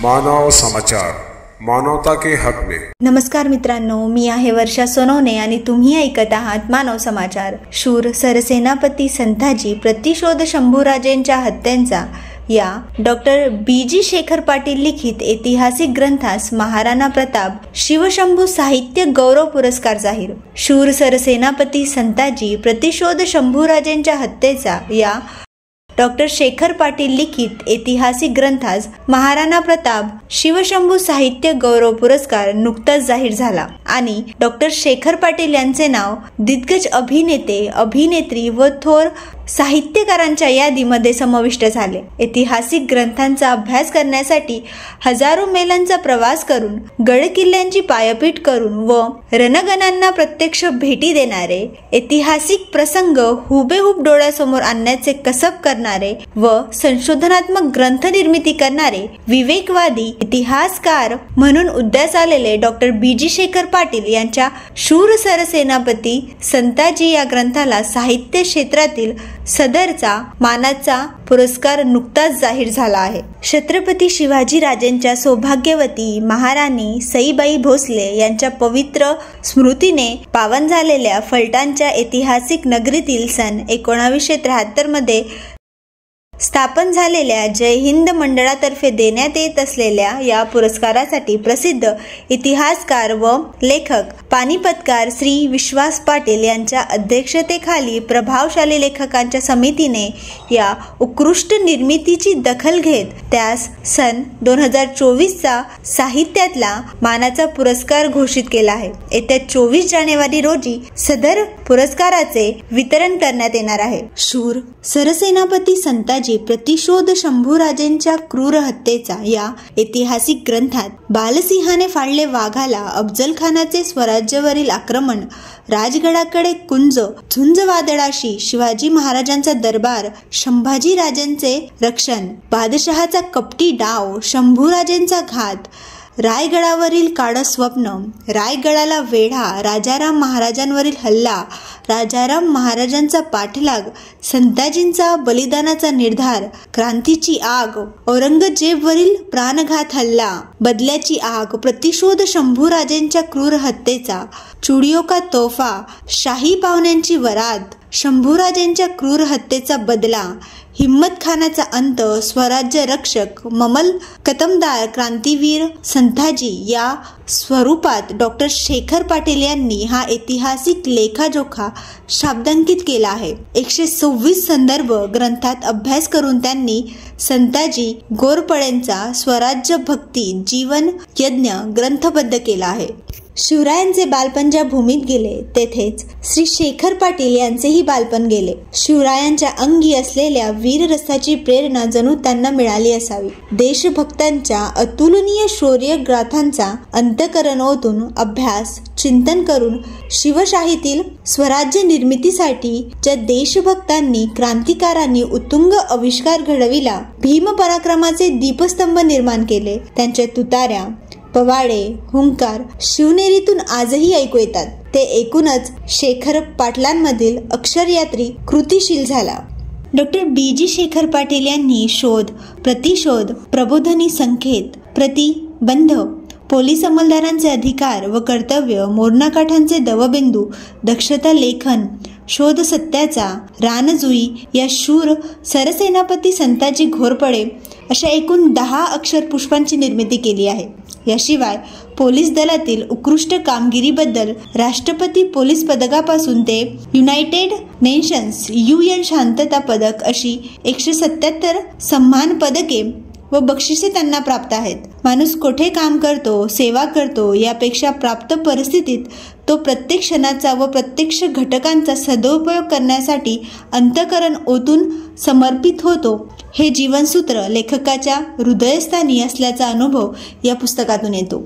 मानव समाचार, मानवता के हक में। नमस्कार मित्रांनो, मी आहे वर्षा सोनवणे आणि तुम्ही ऐकत आहात मानव समाचार। शूर सरसेनापती संताजी प्रतिशोध शंभूराजेंच्या हत्यांचा या डॉक्टर बी.जी. शेखर पाटील लिखित ऐतिहासिक ग्रंथास महाराणा प्रताप शिवशंभू साहित्य गौरव पुरस्कार जाहीर। शूर सरसेनापती संताजी प्रतिशोध शंभूराजेंच्या हत्येचा या डॉक्टर शेखर पाटील लिखित ऐतिहासिक ग्रंथास महाराणा प्रताप शिवशंभू साहित्य गौरव पुरस्कार नुकताच जाहीर झाला आणि डॉक्टर शेखर पाटील यांचे नाव दिग्गज अभिनेते, अभिनेत्री व थोर साहित्यकारांच्या यादीमध्ये समाविष्ट झाले। ऐतिहासिक ग्रंथांचा अभ्यास करण्यासाठी हजारो मैलांचा प्रवास करून, गड किल्ल्यांची पायपीट करून व रणगणांना प्रत्यक्ष भेटी देणारे, ऐतिहासिक प्रसंग हुबेहूब डोळ्यासमोर आणण्याचे कसब करणारे व संशोधनात्मक ग्रंथ निर्मिती करणारे विवेकवादी इतिहासकार म्हणून उदयास आलेले डॉक्टर बी.जी. शेखर पाटील यांच्या शूर सरसेनापती संताजी या ग्रंथाला साहित्य क्षेत्रातील सदरचा मानाचा पुरस्कार नुकताच जाहीर झाला आहे। छत्रपती शिवाजी राजेंच्या सौभाग्यवती महाराणी सईबाई भोसले यांच्या पवित्र स्मृतीने पावन झालेल्या फलटणच्या ऐतिहासिक नगरीतील सन 1973 मध्ये स्थापन झालेल्या जय हिंद मंडळातर्फे देण्यात येत असलेल्या या पुरस्कारासाठी प्रसिद्ध इतिहासकार व लेखक पानिपतकार श्री विश्वास पाटील यांच्या अध्यक्षतेखाली प्रभावशाली लेखकांच्या समितीने या उत्कृष्ट निर्मितीची दखल घेत त्यास सन 2024चा साहित्यातला मानाचा पुरस्कार घोषित केला आहे। येत्या 24 जानेवारी रोजी सदर पुरस्काराचे वितरण करण्यात येणार आहे। शूर सरसेनापती संताजी प्रतिशोध शंभूराजेंच्या क्रूर हत्येचा या ऐतिहासिक ग्रंथात बालसिंहाने फाडले वाघाला, अफजल खानाचे स्वराज्यावरील आक्रमण, राजगडाकडे झुंज वादळाशी शिवाजी महाराजांचा दरबार, संभाजी राजांचे रक्षण, बादशहाचा कपटी डाव, शंभूराजेंचा घात, रायगडावरील काळं स्वप्न, रायगडाला वेढा, राजाराम महाराजांवरील हल्ला, राजाराम महाराजांचा पाठलाग, संताजींचा बलिदानाचा निर्धार, क्रांतीची आग, औरंगजेबवरील प्राणघात हल्ला, बदल्याची आग, प्रतिशोध शंभूराजेंच्या क्रूर हत्येचा, चुडियो का तोहफा, शाही पाहुण्यांची वरात, शंभूराजेंच्या क्रूर हत्येचा बदला, हिम्मत खानाचा अंत, स्वराज्य रक्षक, ममल कतमदार, क्रांतीवीर संताजी या स्वरूपात डॉक्टर शेखर पाटील यांनी हा ऐतिहासिक लेखाजोखा शब्दांकित केला आहे। 126 संदर्भ ग्रंथात अभ्यास करून त्यांनी संताजी घोरपडेंचा स्वराज्य भक्ती जीवन यज्ञ ग्रंथबद्ध केला आहे। शिवरायांचे बालपण ज्या भूमीत गेले तेथेच श्री शेखर पाटील यांचेही बालपण गेले। शिवरायांच्या अंगी असलेल्या वीररसाची प्रेरणा जणू त्यांना मिळाली असावी। देशभक्तांच्या अतुलनीय शौर्य गाथांचा अंतःकरण ओतून अभ्यास चिंतन करून शिवशाहीतील स्वराज्य निर्मितीसाठी ज्या देशभक्तांनी क्रांतिकारांनी उत्तुंग आविष्कार घडविला, भीम पराक्रमाचे दीपस्तंभ निर्माण केले, त्यांच्या तुतार्या, पवाडे, हुंकार शिवनेरीतून आजही ऐकू येतात। ते ऐकूनच शेखर पाटलांमधील अक्षरयात्री कृतिशील झाला। Doctor BG. शेखर पाटील यांनी शोध, प्रतिशोध, प्रबोधनी संकेत, प्रतिबंध, पोलीस अंमलदारांचे अधिकार व कर्तव्य, मोरणाकाठांचे दवबिंदू, दक्षता लेखन, शोध सत्याचा, रानजुई या शूर सरसेनापती संताजी घोरपडे अशा एकूण 10 अक्षर पुष्पांची निर्मिती केली आहे। याशिवाय पोलीस दलातील उत्कृष्ट कामगिरीबद्दल राष्ट्रपती पोलीस पदकापासून ते युनायटेड नेशन्स UN शांतता पदक अशी 177 सन्मान पदके व बक्षिसे त्यांना प्राप्त आहेत। माणूस कोठे काम करतो, सेवा करतो यापेक्षा प्राप्त परिस्थितीत तो प्रत्येक क्षणाचा व प्रत्यक्ष घटकांचा सदुपयोग करण्यासाठी अंतःकरण ओतून समर्पित होतो, हे जीवनसूत्र लेखकाच्या हृदयस्थानी असल्याचा अनुभव या पुस्तकातून येतो।